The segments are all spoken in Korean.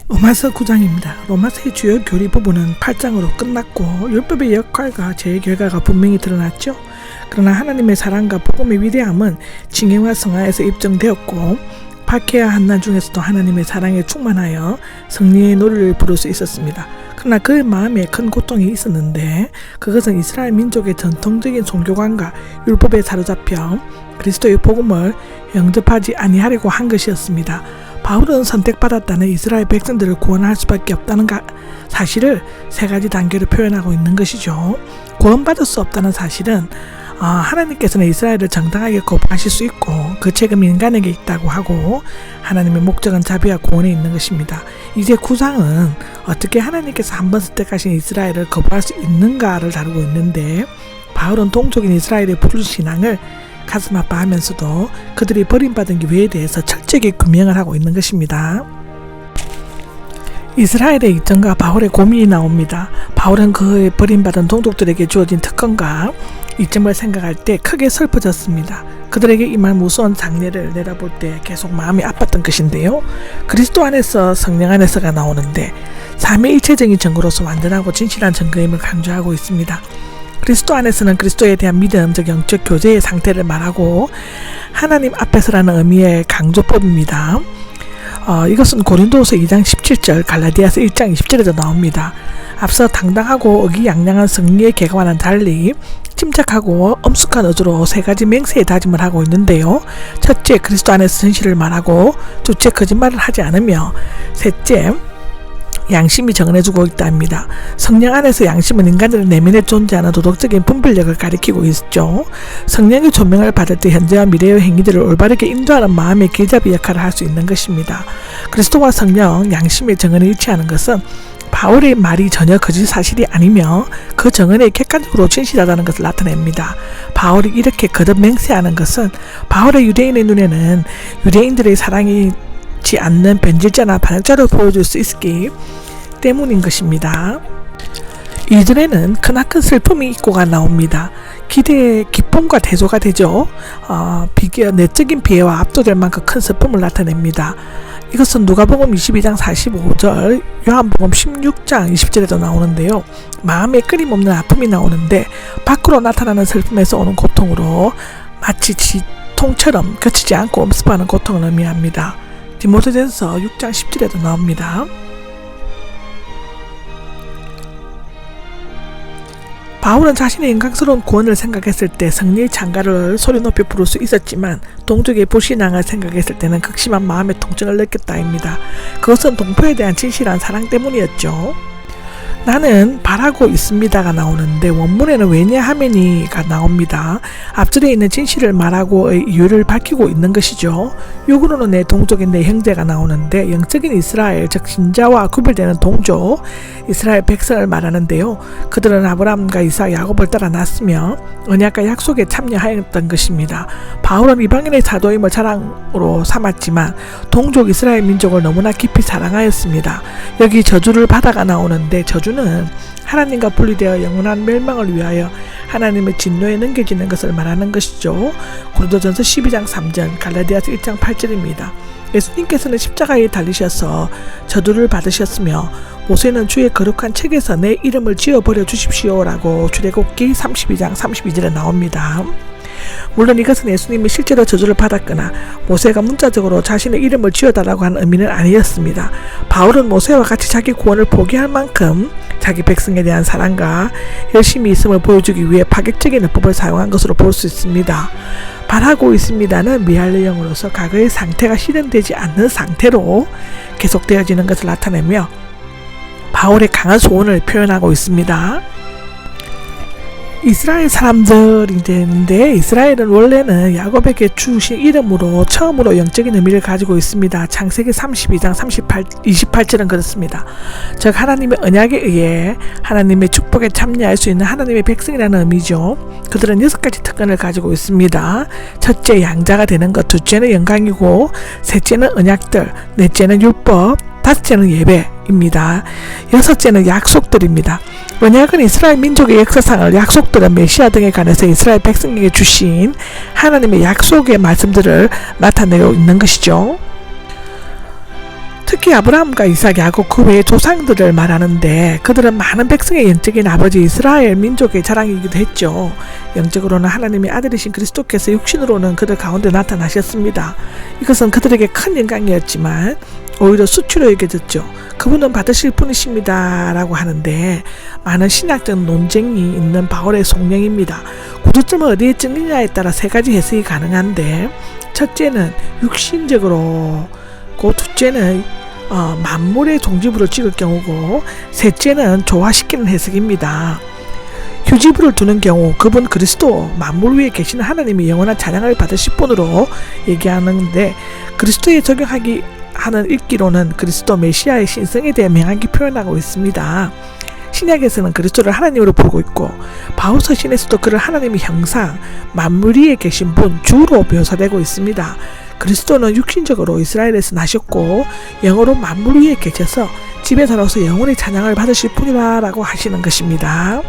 로마서 9장입니다. 로마서의 주요 교리 부분은 8장으로 끝났고 율법의 역할과 제 결과가 분명히 드러났죠. 그러나 하나님의 사랑과 복음의 위대함은 징계와 성화에서 입증되었고 박해와 한난 중에서도 하나님의 사랑에 충만하여 승리의 노래를 부를 수 있었습니다. 그러나 그의 마음에 큰 고통이 있었는데 그것은 이스라엘 민족의 전통적인 종교관과 율법에 사로잡혀 그리스도의 복음을 영접하지 아니하려고 한 것이었습니다. 바울은 선택받았다는 이스라엘 백성들을 구원할 수밖에 없다는 사실을 세 가지 단계로 표현하고 있는 것이죠. 구원받을 수 없다는 사실은 하나님께서는 이스라엘을 정당하게 거부하실 수 있고 그 책임이 인간에게 있다고 하고 하나님의 목적은 자비와 구원에 있는 것입니다. 이제 9장은 어떻게 하나님께서 한번 선택하신 이스라엘을 거부할 수 있는가를 다루고 있는데 바울은 동족인 이스라엘의 불신앙을 가슴 아파하면서도 그들이 버림받은 기회에 대해서 철저하게 규명을 하고 있는 것입니다. 이스라엘의 이점과 바울의 고민이 나옵니다. 바울은 그의 버림받은 동족들에게 주어진 특권과 이점을 생각할 때 크게 슬퍼졌습니다. 그들에게 임할 무서운 장례를 내다볼 때 계속 마음이 아팠던 것인데요. 그리스도 안에서 성령 안에서가 나오는데 삼위일체적인 증거로서 완전하고 진실한 증거임을 강조하고 있습니다. 그리스도 안에서는 그리스도에 대한 믿음, 즉 영적 교제의 상태를 말하고 하나님 앞에서라는 의미의 강조법입니다. 이것은 고린도후서 2장 17절, 갈라디아서 1장 20절에도 나옵니다. 앞서 당당하고 의기양양한 승리의 계획과는 달리 침착하고 엄숙한 어조로 세 가지 맹세의 다짐을 하고 있는데요. 첫째, 그리스도 안에서 진실을 말하고, 둘째, 거짓말을 하지 않으며, 셋째, 양심이 정해주고 있다 합니다. 성령 안에서 양심은 인간들의 내면에 존재하는 도덕적인 분별력을 가리키고 있죠. 성령의 조명을 받을 때 현재와 미래의 행위들을 올바르게 인도하는 마음의 길잡이 역할을 할 수 있는 것입니다. 그리스도와 성령, 양심의 정언이 일치하는 것은 바울의 말이 전혀 거짓 사실이 아니며 그 정언에 객관적으로 진실하다는 것을 나타냅니다. 바울이 이렇게 거듭 맹세하는 것은 바울의 유대인의 눈에는 유대인들의 사랑이 않는 변질자나 반역자로 보여줄 수 있기 때문인 것입니다. 이전에는 크나큰 슬픔이 있고가 나옵니다. 기대의 기쁨과 대조가 되죠. 내적인 비애와 압도될 만큼 큰 슬픔을 나타냅니다. 이것은 누가복음 22장 45절, 요한복음 16장 20절에도 나오는데요. 마음에 끊임없는 아픔이 나오는데 밖으로 나타나는 슬픔에서 오는 고통으로 마치 지통처럼 거치지 않고 엄습하는 고통을 의미합니다. 디모데전서 6장 10절에도 나옵니다. 바울은 자신의 영광스러운 구원을 생각했을 때 승리의 찬가를 소리 높이 부를 수 있었지만 동족의 불신앙을 생각했을 때는 극심한 마음의 통증을 느꼈다 합니다. 그것은 동포에 대한 진실한 사랑 때문이었죠. 나는 바라고 있습니다가 나오는데 원문에는 왜냐하면이가 나옵니다. 앞줄에 있는 진실을 말하고의 이유를 밝히고 있는 것이죠. 육으로는 내 동족인 내 형제가 나오는데 영적인 이스라엘, 즉 신자와 구별되는 동족 이스라엘 백성을 말하는데요. 그들은 아브라함과 이삭, 야곱을 따라 났으며 언약과 약속에 참여하였던 것입니다. 바울은 이방인의 사도임을 자랑으로 삼았지만 동족 이스라엘 민족을 너무나 깊이 사랑하였습니다. 여기 저주를 받아가 나오는데 저주는 하나님과 분리되어 영원한 멸망을 위하여 하나님의 진노에 넘겨지는 것을 말하는 것이죠. 고린도전서 12장 3절, 갈라디아서 1장 8절입니다. 예수님께서는 십자가에 달리셔서 저주를 받으셨으며 모세는 주의 거룩한 책에서 내 이름을 지워버려 주십시오라고 출애굽기 32장 32절에 나옵니다. 물론 이것은 예수님이 실제로 저주를 받았거나 모세가 문자적으로 자신의 이름을 지워달라고 하는 의미는 아니었습니다. 바울은 모세와 같이 자기 구원을 포기할 만큼 자기 백성에 대한 사랑과 열심히 있음을 보여주기 위해 파격적인 어법을 사용한 것으로 볼 수 있습니다. 바라고 있습니다는 미할례형으로서 과거의 상태가 실현되지 않는 상태로 계속되어지는 것을 나타내며 바울의 강한 소원을 표현하고 있습니다. 이스라엘 사람들인데 이스라엘은 원래는 야곱에게 주신 이름으로 처음으로 영적인 의미를 가지고 있습니다. 창세기 32장 28절은 그렇습니다. 즉 하나님의 언약에 의해 하나님의 축복에 참여할 수 있는 하나님의 백성이라는 의미죠. 그들은 6가지 특권을 가지고 있습니다. 첫째, 양자가 되는 것, 둘째는 영광이고 셋째는 언약들, 넷째는 율법, 다섯째는 예배입니다. 여섯째는 약속들입니다. 언약은 이스라엘 민족의 역사상을 약속들은 메시아 등에 관해서 이스라엘 백성에게 주신 하나님의 약속의 말씀들을 나타내고 있는 것이죠. 특히 아브라함과 이삭, 야곱 그 외의 조상들을 말하는데 그들은 많은 백성의 영적인 아버지 이스라엘 민족의 자랑이기도 했죠. 영적으로는 하나님의 아들이신 그리스도께서 육신으로는 그들 가운데 나타나셨습니다. 이것은 그들에게 큰 영광이었지만 오히려 수치로 여겨졌죠. 그분은 받으실 분이십니다 라고 하는데 많은 신학적 논쟁이 있는 바울의 속령입니다. 구두점을 어디에 찍느냐에 따라 세 가지 해석이 가능한데, 첫째는 육신적으로, 그 둘째는 만물의 종지부를 찍을 경우고, 셋째는 조화시키는 해석입니다. 휴지부를 두는 경우 그분 그리스도 만물 위에 계시는 하나님이 영원한 찬양을 받으실 분으로 얘기하는데, 그리스도에 적용하기 하는 읽기로는 그리스도 메시아의 신성에 대해 명확히 표현하고 있습니다. 신약에서는 그리스도를 하나님으로 보고 있고 바울 서신에서도 그를 하나님의 형상, 만물 위에 계신 분, 주로 묘사되고 있습니다. 그리스도는 육신적으로 이스라엘에서 나셨고 영어로 만물 위에 계셔서 집에 살아서 영원히 찬양을 받으실 분이라고 하시는 것입니다.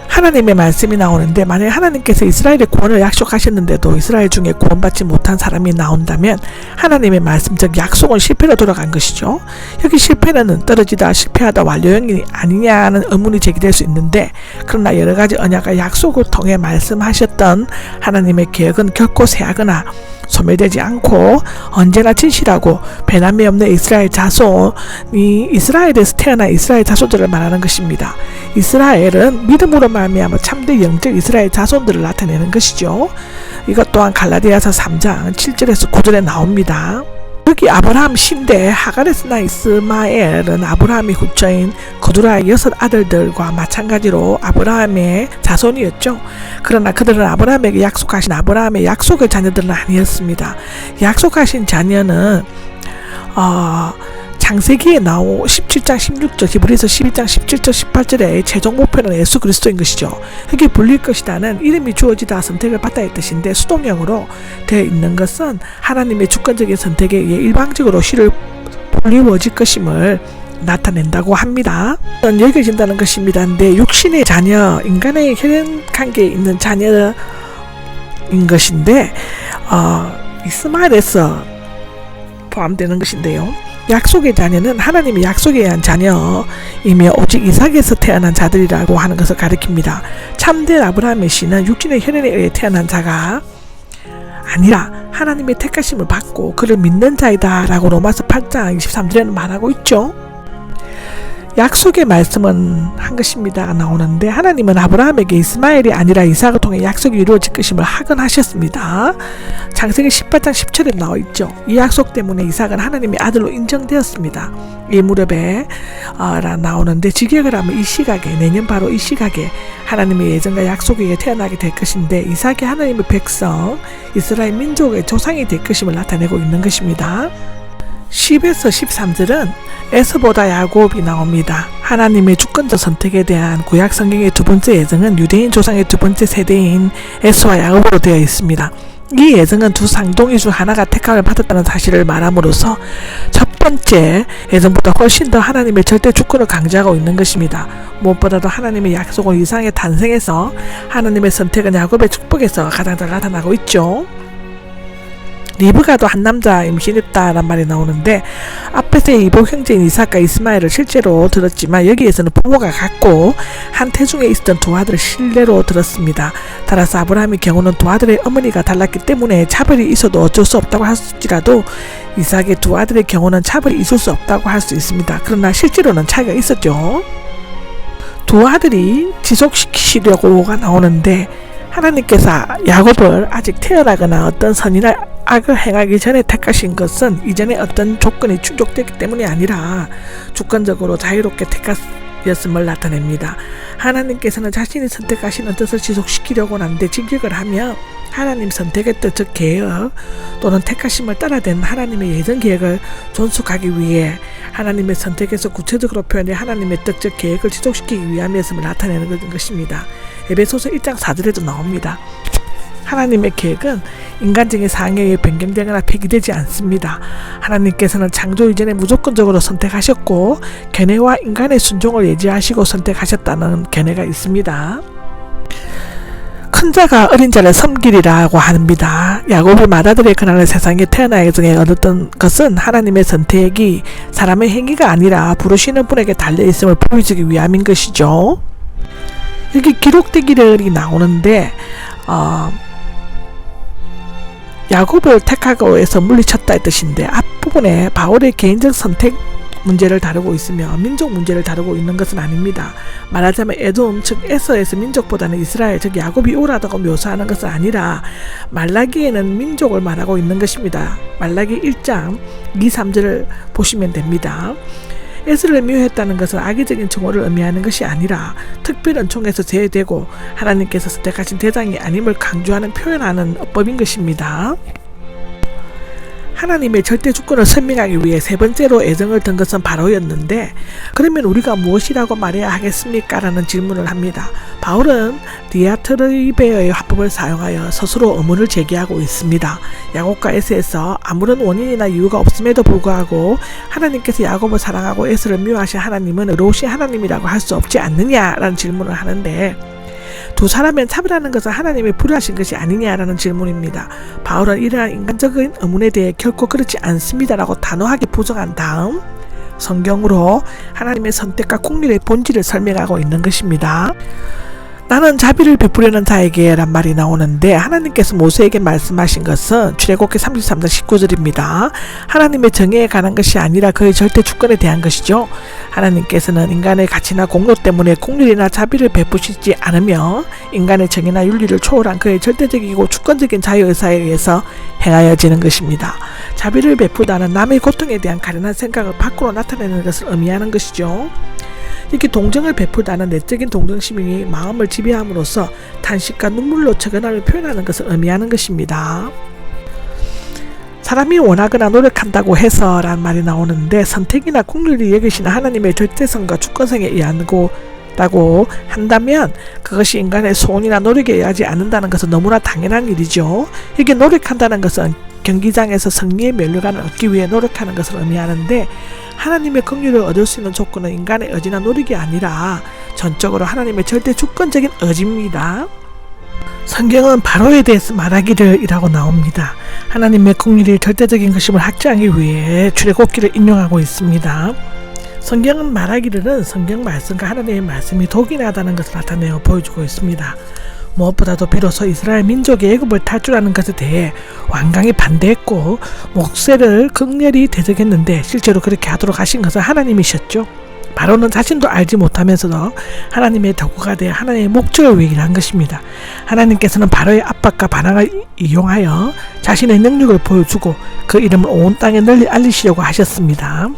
하나님의 말씀이 나오는데, 만약 하나님께서 이스라엘의 구원을 약속하셨는데도 이스라엘 중에 구원받지 못한 사람이 나온다면 하나님의 말씀, 즉 약속은 실패로 돌아간 것이죠. 여기 실패는 떨어지다, 실패하다, 완료형이 아니냐는 의문이 제기될 수 있는데, 그러나 여러가지 언약과 약속을 통해 말씀하셨던 하나님의 계획은 결코 쇠하거나 소멸되지 않고 언제나 진실하고 변함이 없는 이스라엘 자손이 이스라엘에서 태어난 이스라엘 자손들을 말하는 것입니다. 이스라엘은 믿음으로 말미암아 참된 영적 이스라엘 자손들을 나타내는 것이죠. 이것 또한 갈라디아서 3장 7절에서 9절에 나옵니다. 여기 아브라함 신대 하갈에서 난 이스마엘은 아브라함의 후처인 거두라의 6 아들들과 마찬가지로 아브라함의 자손이었죠. 그러나 그들은 아브라함에게 약속하신 아브라함의 약속의 자녀들은 아니었습니다. 약속하신 자녀는 창세기에 나오 17장 16절, 히브리서 12장 17절 18절의 최종 목표는 예수 그리스도인 것이죠. 여기 불릴 것이다는 이름이 주어지다 선택을 받다의 뜻인데, 수동형으로 되어 있는 것은 하나님의 주권적인 선택에 의해 일방적으로 시를 불리워질 것임을 나타낸다고 합니다. 여겨진다는 것입니다. 근데 육신의 자녀, 인간의 혈연관계에 있는 자녀인 것인데 이스마엘에서 포함되는 것인데요. 약속의 자녀는 하나님의 약속에 의한 자녀이며 오직 이삭에서 태어난 자들이라고 하는 것을 가리킵니다. 참된 아브라함의 씨는 육신의 혈연에 의해 태어난 자가 아니라 하나님의 택하심을 받고 그를 믿는 자이다 라고 로마서 8장 23절에는 말하고 있죠. 약속의 말씀은 한 것입니다가 나오는데, 하나님은 아브라함에게 이스마엘이 아니라 이삭을 통해 약속이 이루어질 것임을 확언하셨습니다. 창세기 18장 10절에 나와 있죠. 이 약속 때문에 이삭은 하나님의 아들로 인정되었습니다. 이 무렵에 나오는데, 직역을 하면 이 시각에, 내년 바로 이 시각에 하나님의 예정과 약속에 의해 태어나게 될 것인데, 이삭이 하나님의 백성 이스라엘 민족의 조상이 될 것임을 나타내고 있는 것입니다. 10에서 13절은 에서보다 야곱이 나옵니다. 하나님의 주권적 선택에 대한 구약 성경의 두 번째 예정은 유대인 조상의 두 번째 세대인 에서와 야곱으로 되어 있습니다. 이 예정은 두 쌍둥이 중 하나가 택함을 받았다는 사실을 말함으로써 첫 번째 예정보다 훨씬 더 하나님의 절대 주권을 강조하고 있는 것입니다. 무엇보다도 하나님의 약속은 이삭의 탄생에서 하나님의 선택은 야곱의 축복에서 가장 잘 나타나고 있죠. 리브가도 한 남자 임신했다란 말이 나오는데, 앞에서의 이복 형제인 이삭과 이스마엘을 실제로 들었지만 여기에서는 부모가 같고 한 태중에 있었던 두 아들을 실내로 들었습니다. 따라서 아브라함의 경우는 두 아들의 어머니가 달랐기 때문에 차별이 있어도 어쩔 수 없다고 할지라도 이삭의 두 아들의 경우는 차별이 있을 수 없다고 할 수 있습니다. 그러나 실제로는 차이가 있었죠. 두 아들이 지속시키려고가 나오는데, 하나님께서 야곱을 아직 태어나거나 어떤 선이나 악을 행하기 전에 택하신 것은 이전에 어떤 조건이 충족됐기 때문이 아니라 주권적으로 자유롭게 택하였음을 나타냅니다. 하나님께서는 자신이 선택하신 뜻을 지속시키려고 하는데, 직역을 하면 하나님 선택의 뜻, 즉 계획 또는 택하심을 따라된 하나님의 예정 계획을 존속하기 위해 하나님의 선택에서 구체적으로 표현된 하나님의 뜻, 즉 계획을 지속시키기 위함이었음을 나타내는 것입니다. 에베소서 1장 4절에도 나옵니다. 하나님의 계획은 인간적인 상황에 의해 변경되거나 폐기되지 않습니다. 하나님께서는 창조 이전에 무조건적으로 선택하셨고 견해와 인간의 순종을 예지하시고 선택하셨다는 견해가 있습니다. 큰 자가 어린 자를 섬기리라고 합니다. 야곱이 맏아들의 그날의 세상에 태어나기 전에 얻었던 것은 하나님의 선택이 사람의 행위가 아니라 부르시는 분에게 달려있음을 보여주기 위함인 것이죠. 여기 기록되기를 나오는데 야곱을 택하고 해서 물리쳤다 의 뜻인데, 앞부분에 바울의 개인적 선택 문제를 다루고 있으며 민족 문제를 다루고 있는 것은 아닙니다. 말하자면 에돔 즉 에서에서 민족보다는 이스라엘 즉 야곱이 옳았다고 묘사하는 것은 아니라 말라기에는 민족을 말하고 있는 것입니다. 말라기 1장 2, 3절을 보시면 됩니다. 에스를 미워했다는 것은 악의적인 증오를 의미하는 것이 아니라 특별 은총에서 제외되고 하나님께서 선택하신 대상이 아님을 강조하는 표현하는 어법인 것입니다. 하나님의 절대 주권을 설명하기 위해 세 번째로 애정을 든 것은 바로였는데, 그러면 우리가 무엇이라고 말해야 하겠습니까? 라는 질문을 합니다. 바울은 디아트리베어의 화법을 사용하여 스스로 의문을 제기하고 있습니다. 야곱과 에스에서 아무런 원인이나 이유가 없음에도 불구하고 하나님께서 야곱을 사랑하고 에스를 미워하신 하나님은 의로우신 하나님이라고 할 수 없지 않느냐라는 질문을 하는데, 두 사람의 차별하는 것은 하나님의 불의하신 것이 아니냐라는 질문입니다. 바울은 이러한 인간적인 의문에 대해 결코 그렇지 않습니다라고 단호하게 부정한 다음 성경으로 하나님의 선택과 국률의 본질을 설명하고 있는 것입니다. 나는 자비를 베푸려는 자에게 란 말이 나오는데, 하나님께서 모세에게 말씀하신 것은 출애굽기 33장 19절입니다. 하나님의 정의에 관한 것이 아니라 그의 절대 주권에 대한 것이죠. 하나님께서는 인간의 가치나 공로 때문에 국률이나 자비를 베푸시지 않으며 인간의 정의나 윤리를 초월한 그의 절대적이고 주권적인 자유의사에 의해서 행하여지는 것입니다. 자비를 베푸다는 남의 고통에 대한 가련한 생각을 밖으로 나타내는 것을 의미하는 것이죠. 이렇게 동정을 베푸다는 내적인 동정심이 마음을 지배함으로써 탄식과 눈물로 적은함을 표현하는 것을 의미하는 것입니다. 사람이 원하거나 노력한다고 해서 라는 말이 나오는데, 선택이나 국률이 여기시는 하나님의 절대성과 주권성에 의한다고 한다면 그것이 인간의 소원이나 노력에 의하지 않는다는 것은 너무나 당연한 일이죠. 이게 노력한다는 것은 경기장에서 승리의 면류관을 얻기 위해 노력하는 것을 의미하는데, 하나님의 긍휼을 얻을 수 있는 조건은 인간의 의지나 노력이 아니라 전적으로 하나님의 절대 주권적인 의지입니다. 성경은 바로에 대해서 말하기를 이라고 나옵니다. 하나님의 긍휼이 절대적인 것임을 확증하기 위해 출애굽기를 인용하고 있습니다. 성경은 말하기를 성경 말씀과 하나님의 말씀이 동일하다는 것을 나타내어 보여주고 있습니다. 무엇보다도 비로소 이스라엘 민족이 애굽을 탈출하는 것에 대해 완강히 반대했고 목세를 극렬히 대적했는데, 실제로 그렇게 하도록 하신 것은 하나님이셨죠. 바로는 자신도 알지 못하면서도 하나님의 도구가 되어 하나님의 목적을 위해 일한 것입니다. 하나님께서는 바로의 압박과 반항을 이용하여 자신의 능력을 보여주고 그 이름을 온 땅에 널리 알리시려고 하셨습니다.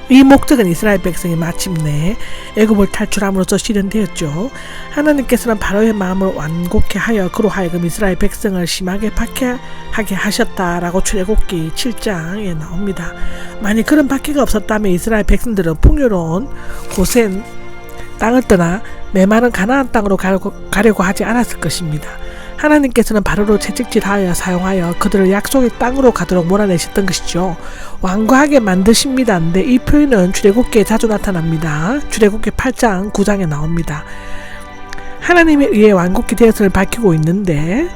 이 목적은 이스라엘 백성이 마침내 애굽을 탈출함으로써 실현되었죠. 하나님께서는 바로의 마음을 완곡케 하여 그로 하여금 이스라엘 백성을 심하게 박해하게 하셨다라고 출애굽기 7장에 나옵니다. 만약 그런 박해가 없었다면 이스라엘 백성들은 풍요로운 고센 땅을 떠나 메마른 가나안 땅으로 가려고 하지 않았을 것입니다. 하나님께서는 바로로 채찍질하여 사용하여 그들을 약속의 땅으로 가도록 몰아내셨던 것이죠. 완고하게 만드십니다. 근데 이 표현은 출애굽기에 자주 나타납니다. 출애굽기 8장 9장에 나옵니다. 하나님에 의해 완곡히 되었음을 밝히고 있는데,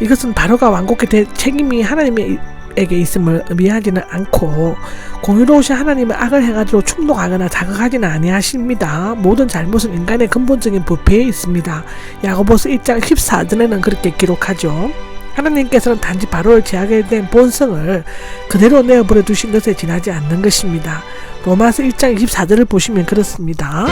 이것은 바로가 완곡히 될 책임이 하나님에게 있음을 의미하지는 않고, 공의로우신 하나님은 악을 행하도록 충동하거나 자극하지는 아니하십니다. 모든 잘못은 인간의 근본적인 부패에 있습니다. 야고보서 1장 14절에는 그렇게 기록하죠. 하나님께서는 단지 바로를 제하게 된 본성을 그대로 내어버려 두신 것에 지나지 않는 것입니다. 로마서 1장 24절을 보시면 그렇습니다.